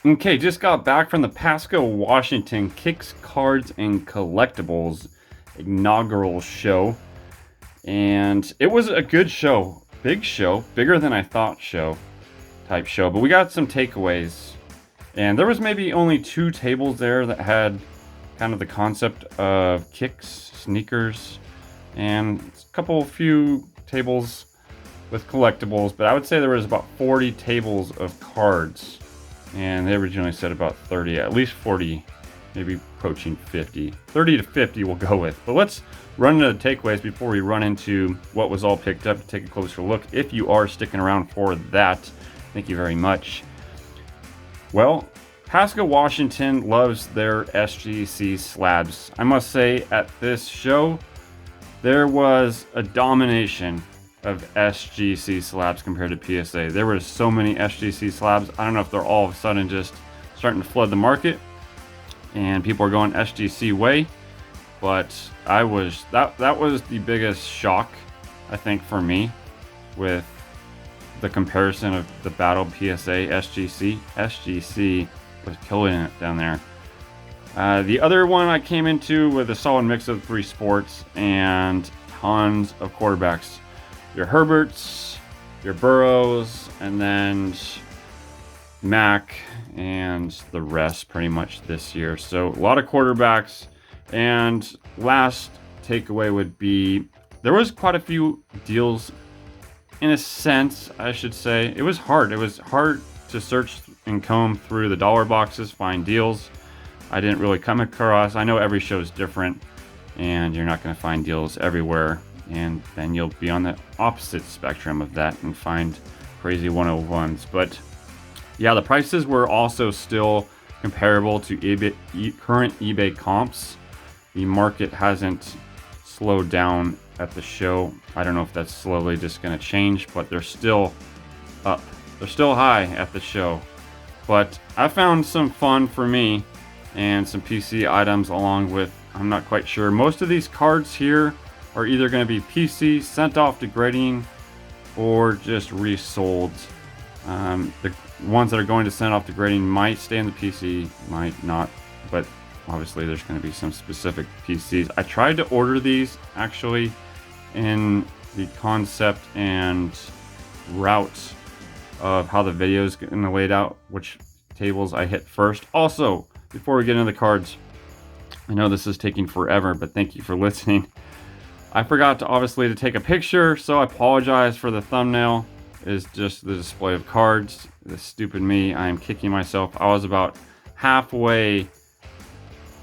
Okay, just got back from the Pasco, Washington Kicks, Cards, and Collectibles inaugural show. And it was a good show. Big show. Bigger than I thought type show. But we got some takeaways. And there was maybe only 2 tables there that had kind of the concept of kicks, sneakers, and a few tables with collectibles. But I would say there was about 40 tables of cards. And they originally said about 30, at least 40, maybe approaching 50. 30 to 50 we'll go with. But let's run into the takeaways before we run into what was all picked up, take a closer look. If you are sticking around for that, thank you very much. Well, Pasco, Washington loves their SGC slabs. I must say, at this show, there was a domination of SGC slabs compared to PSA. There were so many SGC slabs. I don't know if they're all of a sudden just starting to flood the market and people are going SGC way, but that was the biggest shock, I think, for me, with the comparison of the battle PSA SGC. SGC was killing it down there. The other one I came into with a solid mix of 3 sports and tons of quarterbacks. Your Herberts, your Burrows, and then Mac and the rest pretty much this year. So a lot of quarterbacks. And last takeaway would be there was quite a few deals, in a sense, I should say. It was hard. It was hard to search and comb through the dollar boxes, find deals. I didn't really come across. I know every show is different and you're not going to find deals everywhere. And then you'll be on the opposite spectrum of that and find crazy 101s. But yeah, the prices were also still comparable to current eBay comps. The market hasn't slowed down at the show. I don't know if that's slowly just going to change, but they're still up. They're still high at the show. But I found some fun for me and some PC items along with, I'm not quite sure. Most of these cards here are either going to be PC, sent off to grading, or just resold. The ones that are going to send off to grading might stay in the PC, might not, but obviously there's going to be some specific PCs. I tried to order these actually in the concept and route of how the video is going to lay out, which tables I hit first. Also, before we get into the cards, I know this is taking forever, but thank you for listening. I forgot to take a picture, so I apologize for the thumbnail. It's just the display of cards. This stupid me, I am kicking myself. I was about halfway,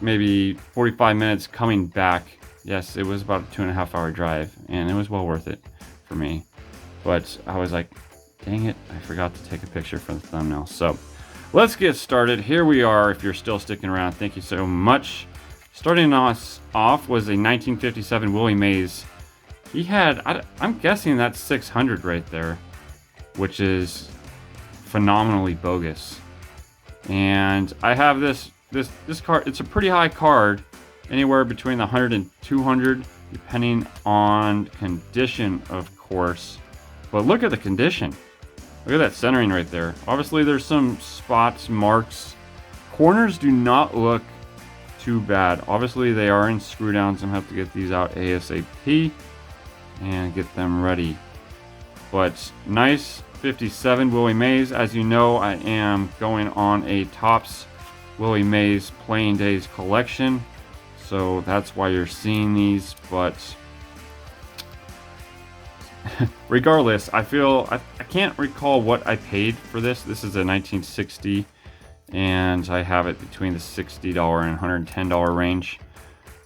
maybe 45 minutes coming back. Yes, it was about a 2.5 hour drive, and it was well worth it for me. But I was like, dang it, I forgot to take a picture for the thumbnail. So let's get started. Here we are. If you're still sticking around, thank you so much. Starting us off was a 1957 Willie Mays. He had, I'm guessing that's 600 right there, which is phenomenally bogus. And I have this card. It's a pretty high card, anywhere between 100 and 200, depending on condition, of course. But look at the condition. Look at that centering right there. Obviously, there's some spots, marks. Corners do not look too bad. Obviously, they are in screw downs. I'm gonna have to get these out ASAP and get them ready. But nice 57 Willie Mays. As you know, I am going on a Topps Willie Mays Playing Days collection, so that's why you're seeing these. But regardless, I can't recall what I paid for this. This is a 1960, and I have it between the $60 and $110 range.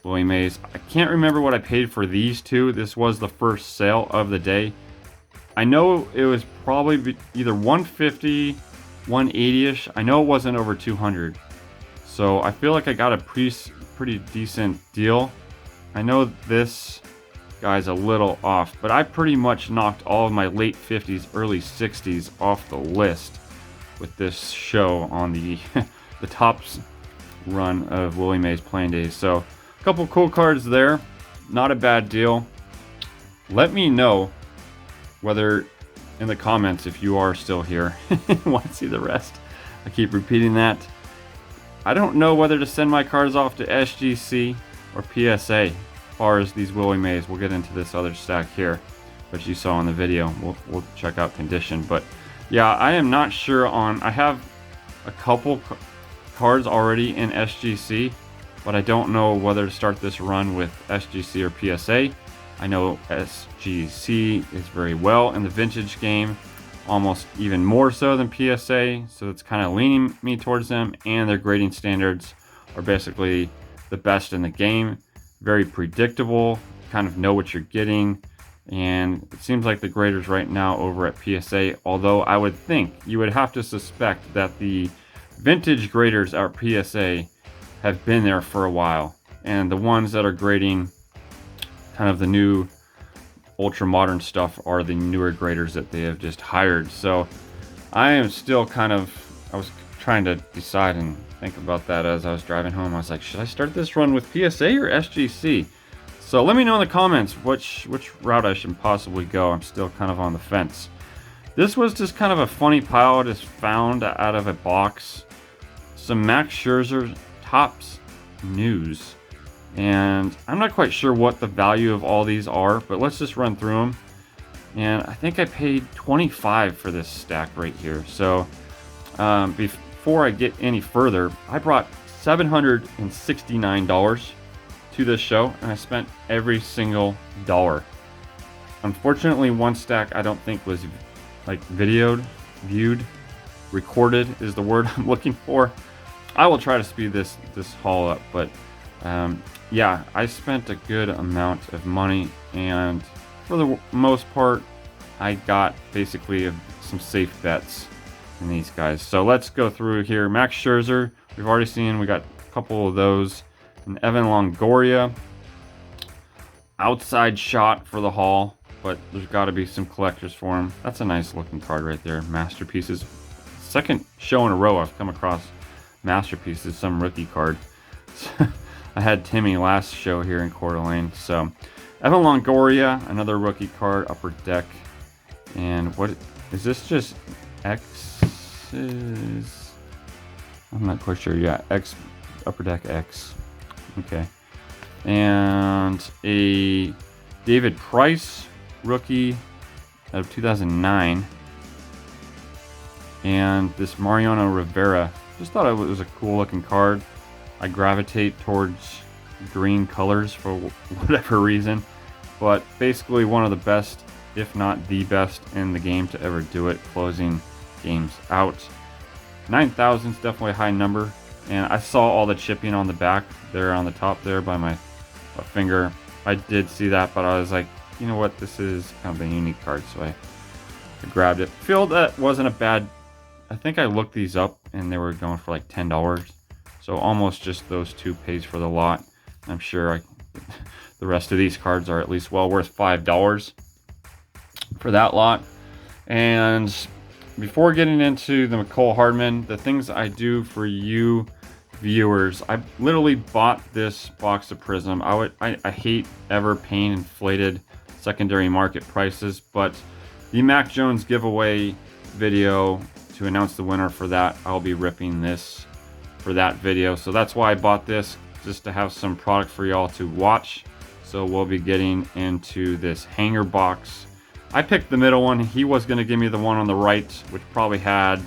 Willie Mays. I can't remember what I paid for these two. This was the first sale of the day. I know it was probably either 150, 180-ish. I know it wasn't over 200. So I feel like I got a pretty decent deal. I know this guy's a little off, but I pretty much knocked all of my late 50s, early 60s off the list with this show on the the Topps run of Willie Mays Playing Days. So a couple cool cards there. Not a bad deal. Let me know whether in the comments if you are still here and want to see the rest. I keep repeating that. I don't know whether to send my cards off to SGC or PSA as far as these Willie Mays. We'll get into this other stack here, which you saw in the video. We'll check out condition. But yeah, I am not sure on... I have a couple cards already in SGC, but I don't know whether to start this run with SGC or PSA. I know SGC is very well in the vintage game, almost even more so than PSA, so it's kind of leaning me towards them, and their grading standards are basically the best in the game. Very predictable, kind of know what you're getting, and it seems like the graders right now over at PSA, although I would think, you would have to suspect that the vintage graders at PSA have been there for a while, and the ones that are grading kind of the new ultra modern stuff are the newer graders that they have just hired. So I am still kind of, I was trying to decide and think about that as I was driving home. I was like, should I start this run with PSA or SGC? So let me know in the comments which route I should possibly go. I'm still kind of on the fence. This was just kind of a funny pile I just found out of a box. Some Max Scherzer Topps news. And I'm not quite sure what the value of all these are, but let's just run through them. And I think I paid $25 for this stack right here. So before I get any further, I brought $769 to this show, and I spent every single dollar. Unfortunately, one stack I don't think was like viewed, recorded is the word I'm looking for. I will try to speed this haul up, but yeah, I spent a good amount of money, and for the most part, I got basically some safe bets in these guys. So let's go through here. Max Scherzer, we've already seen, we got a couple of those. An Evan Longoria, outside shot for the haul, but there's got to be some collectors for him. That's a nice looking card right there. Masterpieces. Second show in a row I've come across Masterpieces, some rookie card. I had Timmy last show here in Coeur d'Alene. So Evan Longoria, another rookie card, upper deck. And what is this? Just X's? I'm not quite sure. Yeah, X, upper deck X. Okay. And a David Price rookie out of 2009. And this Mariano Rivera. Just thought it was a cool looking card. I gravitate towards green colors for whatever reason, but basically one of the best, if not the best in the game to ever do it, closing games out. 9,000 is definitely a high number, and I saw all the chipping on the back there on the top there by my finger. I did see that, but I was like, you know what, this is kind of a unique card, so I grabbed it. Feel that wasn't a bad, I think I looked these up and they were going for like $10. So almost just those two pays for the lot. I'm sure the rest of these cards are at least well worth $5 for that lot. And before getting into the McCole Hardman, the things I do for you viewers, I literally bought this box of Prism. I hate ever paying inflated secondary market prices, but the Mac Jones giveaway video to announce the winner for that, I'll be ripping this for that video. So that's why I bought this, just to have some product for y'all to watch. So we'll be getting into this hanger box. I picked the middle one. He was going to give me the one on the right, which probably had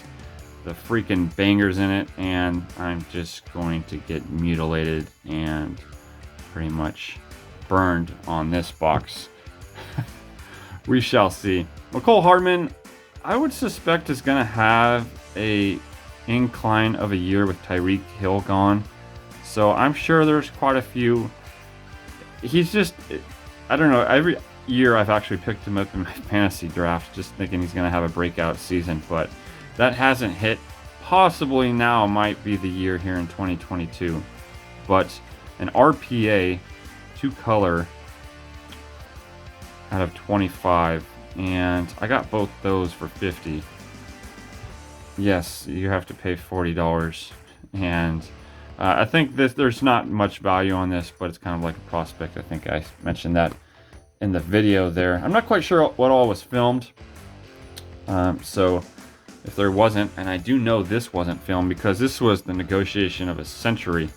the freaking bangers in it, and I'm just going to get mutilated and pretty much burned on this box. We shall see. McCole Hardman, I would suspect, is going to have a incline of a year with Tyreek Hill gone. So I'm sure there's quite a few. He's just, I don't know, every year I've actually picked him up in my fantasy draft just thinking he's going to have a breakout season, but that hasn't hit. Possibly now might be the year here in 2022. But an RPA 2-color out of 25, and I got both those for 50. Yes, you have to pay $40, and I think there's not much value on this, but it's kind of like a prospect. I think I mentioned that in the video there. I'm not quite sure what all was filmed, so if there wasn't, and I do know this wasn't filmed because this was the negotiation of a century.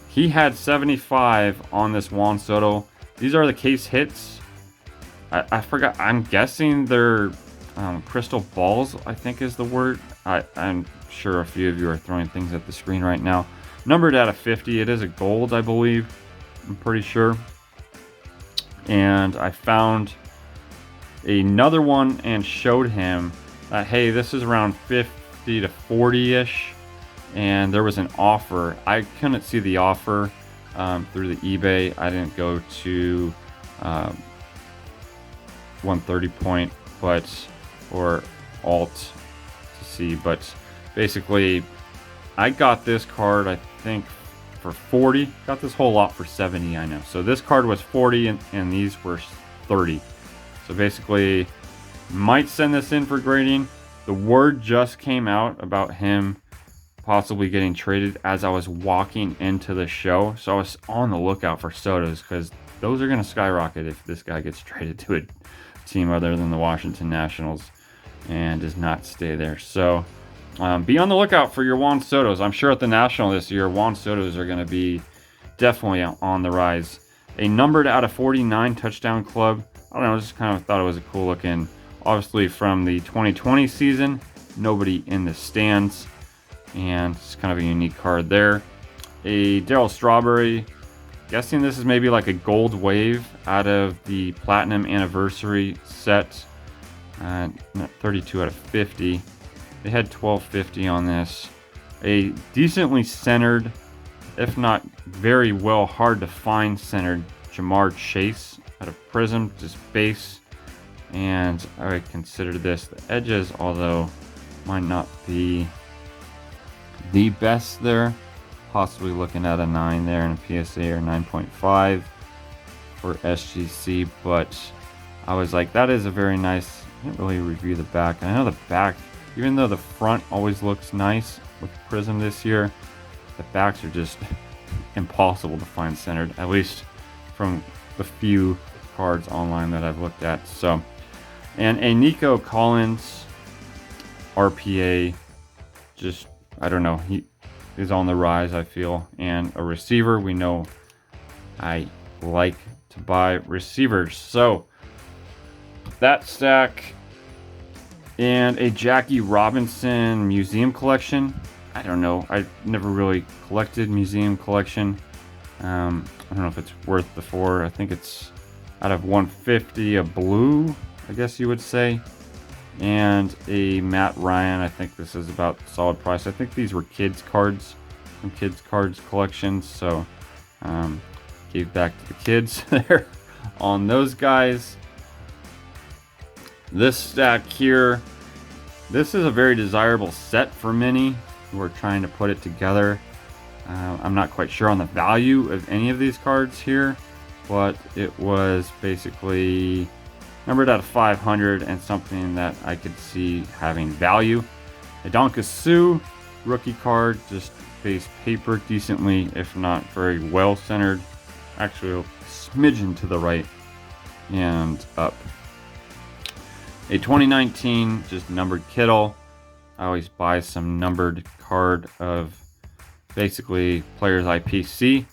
He had 75 on this Juan Soto. These are the case hits. I forgot. I'm guessing they're crystal balls, I think is the word. I'm sure a few of you are throwing things at the screen right now. Numbered out of 50. It is a gold, I believe. I'm pretty sure. And I found another one and showed him that, hey, this is around 50 to 40-ish. And there was an offer. I couldn't see the offer through the eBay. I didn't go to 130 point, or alt to see. But basically, I got this card, I think, for 40. Got this whole lot for 70, I know. So this card was 40 and these were 30. So basically, might send this in for grading. The word just came out about him possibly getting traded as I was walking into the show. So I was on the lookout for Sotos because those are going to skyrocket if this guy gets traded to a team other than the Washington Nationals and does not stay there. So be on the lookout for your Juan Sotos. I'm sure at the National this year, Juan Sotos are going to be definitely on the rise. A numbered out of 49 touchdown club. I don't know, I just kind of thought it was a cool looking. Obviously from the 2020 season, nobody in the stands. And it's kind of a unique card there. A Darryl Strawberry. Guessing this is maybe like a gold wave out of the Platinum Anniversary set. 32 out of 50. They had 1250 on this. A decently centered, if not very well hard to find centered, Jamar Chase out of Prism, just base. And I would consider this the edges, although might not be the best there. Possibly looking at a 9 there in a PSA or 9.5 for SGC, but I was like, that is a very nice. I didn't really review the back. I know the back, even though the front always looks nice with Prism this year, the backs are just impossible to find centered, at least from the few cards online that I've looked at. So, and a Nico Collins RPA, just, I don't know, he is on the rise, I feel. And a receiver, we know I like to buy receivers. So that stack and a Jackie Robinson museum collection. I don't know, I never really collected museum collection. I don't know if it's worth the 4. I think it's out of 150, a blue, I guess you would say. And a Matt Ryan. I think this is about solid price. I think these were kids cards from kids cards collections, so gave back to the kids there on those guys. This stack here, this is a very desirable set for many who are trying to put it together. I'm not quite sure on the value of any of these cards here, but it was basically numbered out of 500 and something that I could see having value. A Donka Sue rookie card, just base paper decently, if not very well centered. Actually, a smidgen to the right and up. A 2019 just numbered Kittle. I always buy some numbered card of basically players IPC.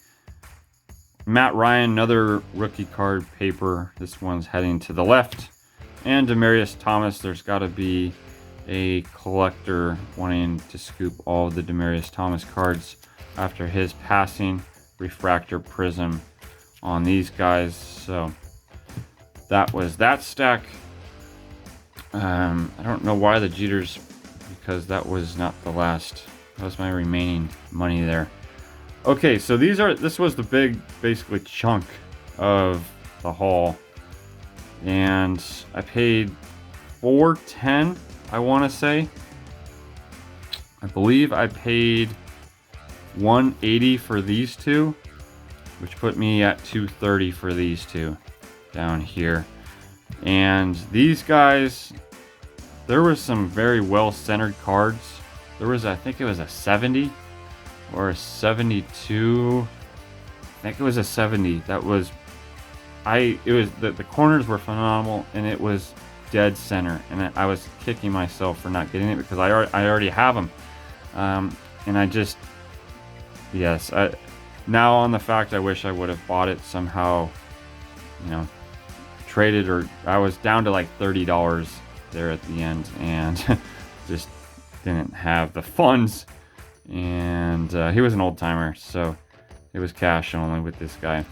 Matt Ryan, another rookie card paper. This one's heading to the left. And Demaryius Thomas, there's got to be a collector wanting to scoop all of the Demaryius Thomas cards after his passing. Refractor Prism on these guys. So that was that stack. I don't know why the Jeters, because that was not the last. That was my remaining money there. Okay, so this was the big, basically, chunk of the haul. And I paid $410, I want to say. I believe I paid $180 for these two, which put me at $230 for these two down here. And these guys, there was some very well-centered cards. There was, I think it was a 70 or a 72. I think it was a 70. That was, the corners were phenomenal, and it was dead center, and I was kicking myself for not getting it because I already have them. And I just, yes, now on the fact I wish I would have bought it somehow, you know, traded, or I was down to like $30 there at the end, and just didn't have the funds. And he was an old timer, so it was cash only with this guy.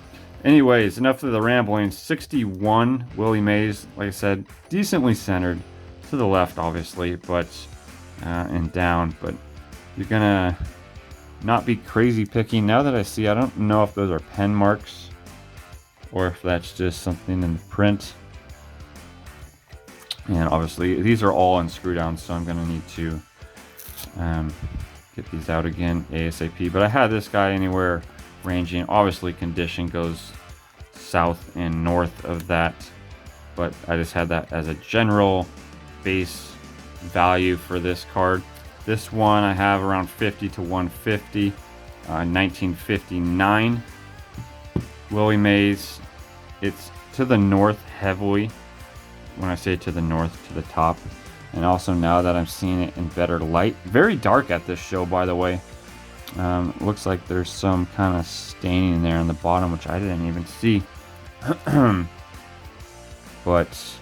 Anyways, enough of the rambling. 61 Willie Mays, like I said, decently centered to the left, obviously, but and down. But you're gonna not be crazy picking. Now that I see, I don't know if those are pen marks or if that's just something in the print. And obviously, these are all in screw down, so I'm gonna need to get these out again ASAP. But I had this guy anywhere ranging. Obviously, condition goes south and north of that, but I just had that as a general base value for this card. This one I have around 50 to 150. 1959 Willie Mays. It's to the north heavily. When I say to the north, to the top. And also now that I'm seeing it in better light. Very dark at this show, by the way. Looks like there's some kind of staining there on the bottom, which I didn't even see. But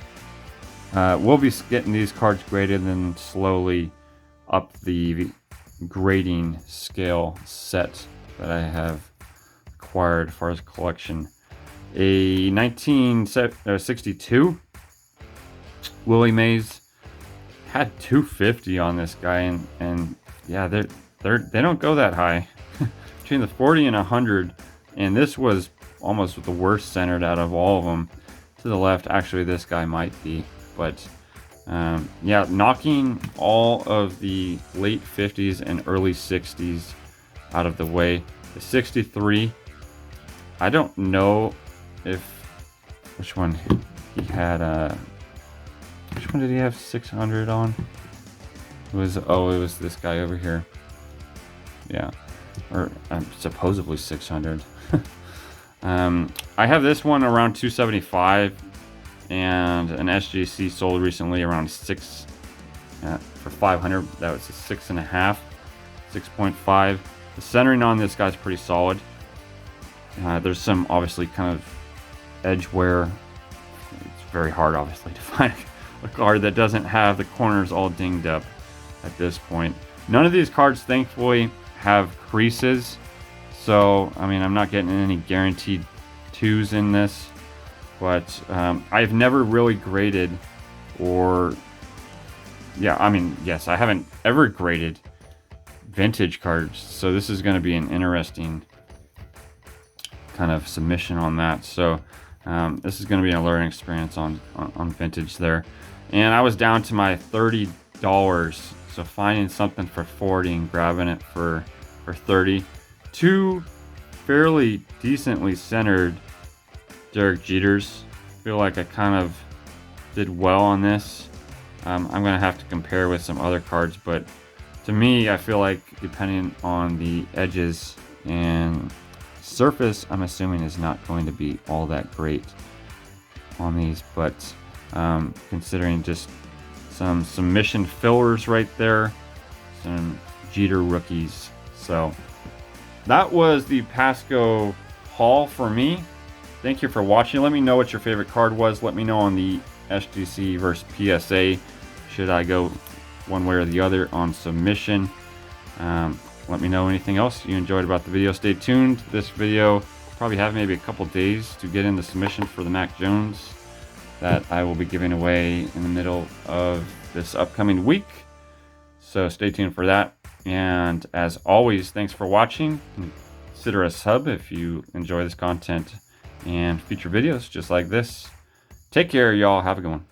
we'll be getting these cards graded and then slowly up the grading scale set that I have acquired as far as collection. A 1962 Willie Mays. Had 250 on this guy, and yeah, they don't go that high. Between the 40 and 100, and this was almost the worst centered out of all of them. To the left, actually, this guy might be, but yeah, knocking all of the late 50s and early 60s out of the way. The 63, I don't know which one he had. Which one did he have 600 on? It was this guy over here. Yeah, or supposedly 600. I have this one around 275, and an SGC sold recently around for 500. That was a 6.5, 6.5. The centering on this guy's pretty solid. There's some obviously kind of edge wear. It's very hard, obviously, to find a card that doesn't have the corners all dinged up at this point. None of these cards, thankfully, have creases. So, I mean, I'm not getting any guaranteed 2s in this. But I've never really graded or... Yeah, I mean, yes, I haven't ever graded vintage cards. So this is going to be an interesting kind of submission on that. So this is going to be a learning experience on vintage there. And I was down to my $30, so finding something for 40 and grabbing it for 30. Two fairly decently centered Derek Jeters. Feel like I kind of did well on this. I'm going to have to compare with some other cards, but to me, I feel like depending on the edges and surface, I'm assuming is not going to be all that great on these, but considering just some submission fillers right there, some Jeter rookies. So that was the Pasco haul for me. Thank you for watching. Let me know what your favorite card was. Let me know on the SGC versus PSA. Should I go one way or the other on submission? Let me know anything else you enjoyed about the video. Stay tuned. This video probably have maybe a couple days to get in the submission for the Mac Jones that I will be giving away in the middle of this upcoming week. So stay tuned for that. And as always, thanks for watching. Consider a sub if you enjoy this content and future videos just like this. Take care, y'all. Have a good one.